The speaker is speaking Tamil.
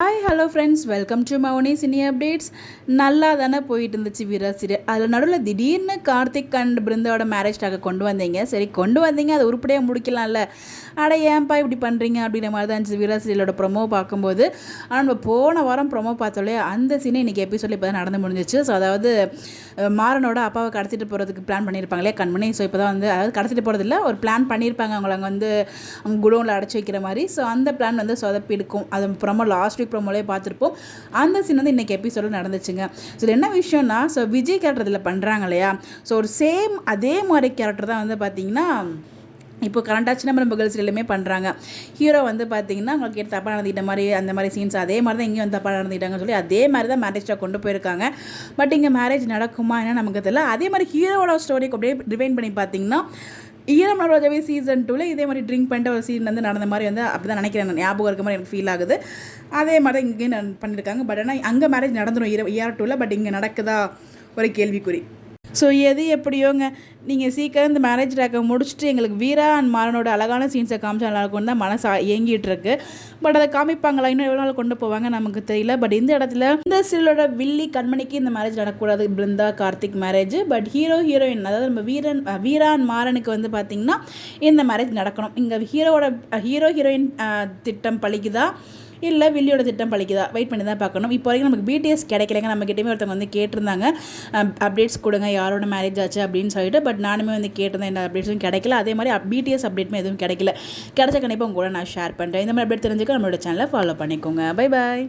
Hi hello friends, welcome to Mouni cine updates. நல்லா தானே போயிட்டு இருந்துச்சு வீரா சீரியல். அதில் நடுவில் திடீர்னு கார்த்திக் அண்ட் பிருந்தாவோட மேரேஜ்டாக கொண்டு வந்தீங்க. சரி கொண்டு வந்தீங்க, அதை உருப்படியாக முடிக்கலாம்ல. அட ஏன்ப்பா இப்படி பண்ணுறீங்க அப்படின்ற மாதிரி தான் இருந்துச்சு வீரா சீரியலோட ப்ரொமோ பார்க்கும்போது. ஆனால் நம்ம போன வாரம் ப்ரொமோ பார்த்தோலே அந்த சீனை இன்றைக்கி எபிசோடில் இப்போ தான் நடந்து முடிஞ்சிச்சு. ஸோ அதாவது மாறனோட அப்பாவை கடத்திட்டு போகிறதுக்கு பிளான் பண்ணியிருப்பாங்களே கண்மணி. ஸோ இப்போ தான் வந்து அதாவது கடத்திட்டு போகிறதில்ல, ஒரு பிளான் பண்ணியிருப்பாங்க அவங்கள அங்கே வந்து அவங்க குடோனில் அடைச்சி வைக்கிற மாதிரி. ஸோ அந்த பிளான் வந்து சொதப்பி இருக்கும். அது ப்ரொமோ லாஸ்ட் வீக் ப்ரொமோலே பார்த்துருப்போம். அந்த சீன் வந்து இன்றைக்கி எபிசோடு நடந்துச்சுங்க. ஸோ இது என்ன விஷயம்னா, ஸோ விஜய் கேரக்டர் இதில் பண்ணுறாங்க இல்லையா. ஸோ ஒரு சேம் அதே மாதிரி கேரக்டர் தான் வந்து பார்த்திங்கன்னா இப்போ கரண்டாக சின்ன நம்ம கேர்ள்ஸ் எல்லாமே பண்ணுறாங்க. ஹீரோ வந்து பார்த்தீங்கன்னா அவங்களுக்கு கேட்டு தப்பாக நடந்துக்கிட்ட மாதிரி அந்த மாதிரி சீன்ஸ் அதே மாதிரி தான் இங்கேயும் வந்து தப்பாக நடந்துக்கிட்டாங்கன்னு சொல்லி அதே மாதிரி தான் மேரேஜாக கொண்டு போயிருக்காங்க. பட் இங்கே மேரேஜ் நடக்குமா என்ன நமக்கு தெரியல. அதே மாதிரி ஹீரோவோட ஸ்டோரிக்கு அப்படியே ரிவைன் பண்ணி பார்த்தீங்கன்னா ஈரம் ரோஜாவே சீசன் 2 இதே மாதிரி ட்ரிங்க் பண்ணிட்டு ஒரு சீன் வந்து நடந்த மாதிரி வந்து அப்படி தான் நினைக்கிறேன். ஞாபகம் இருக்க மாதிரி எனக்கு ஃபீல் ஆகுது. அதே மாதிரி தான் இங்கேயும் பண்ணியிருக்காங்க. பட் ஆனால் அங்கே மேரேஜ் நடந்துடும் ER 2. பட் இங்கே நடக்குதா ஒரு கேள்விக்குறி. ஸோ எது எப்படியோங்க, நீங்கள் சீக்கிரம் இந்த மேரேஜ் ட்ராக்கை முடிச்சுட்டு எங்களுக்கு வீரா அண்ட் மாறனோட அழகான சீன்ஸை காமிச்சா நல்லாயிருக்கும் தான் மனசு ஏங்கிட்டு இருக்கு. பட் அதை காமிப்பாங்களா, இன்னும் எவ்வளோ நாள் கொண்டு போவாங்க நமக்கு தெரியல. பட் இந்த இடத்துல இந்த சீரியலோட வில்லி கண்மணிக்கு இந்த மேரேஜ் நடக்கக்கூடாது, Brinda Karthik marriage. But heroine அதாவது நம்ம வீரா அண்ட் மாறனுக்கு வந்து பார்த்திங்கன்னா இந்த மேரேஜ் நடக்கணும். இங்கே ஹீரோயின் திட்டம் பழிக்குதா இல்லை வில்லியோட திட்டம் பழிக்குதா, வெயிட் பண்ணி தான் பார்க்கணும். இப்போ வரைக்கும் நமக்கு BTS கிடைக்கலைங்க. நம்மக்கிட்டேயுமே ஒருத்தவங்க வந்து கேட்டிருந்தாங்க அப்டேட்ஸ் கொடுங்க யாரோட மேரேஜ் ஆச்சு அப்படின்னு சொல்லிட்டு. பட் நானுமே வந்து கேட்டிருந்தேன், எந்த அப்டேட்ஸும் கிடைக்கல. அதே மாதிரி BTS அப்டேட்டுமே எதுவும் கிடைக்கல. கிடைச்ச கண்டிப்பாக உங்க கூட நான் ஷேர் பண்ணுறேன். இந்த மாதிரி அப்டேட் தெரிஞ்சுக்க நம்மளோட சேனலை ஃபாலோ பண்ணிக்கோங்க. Bye bye.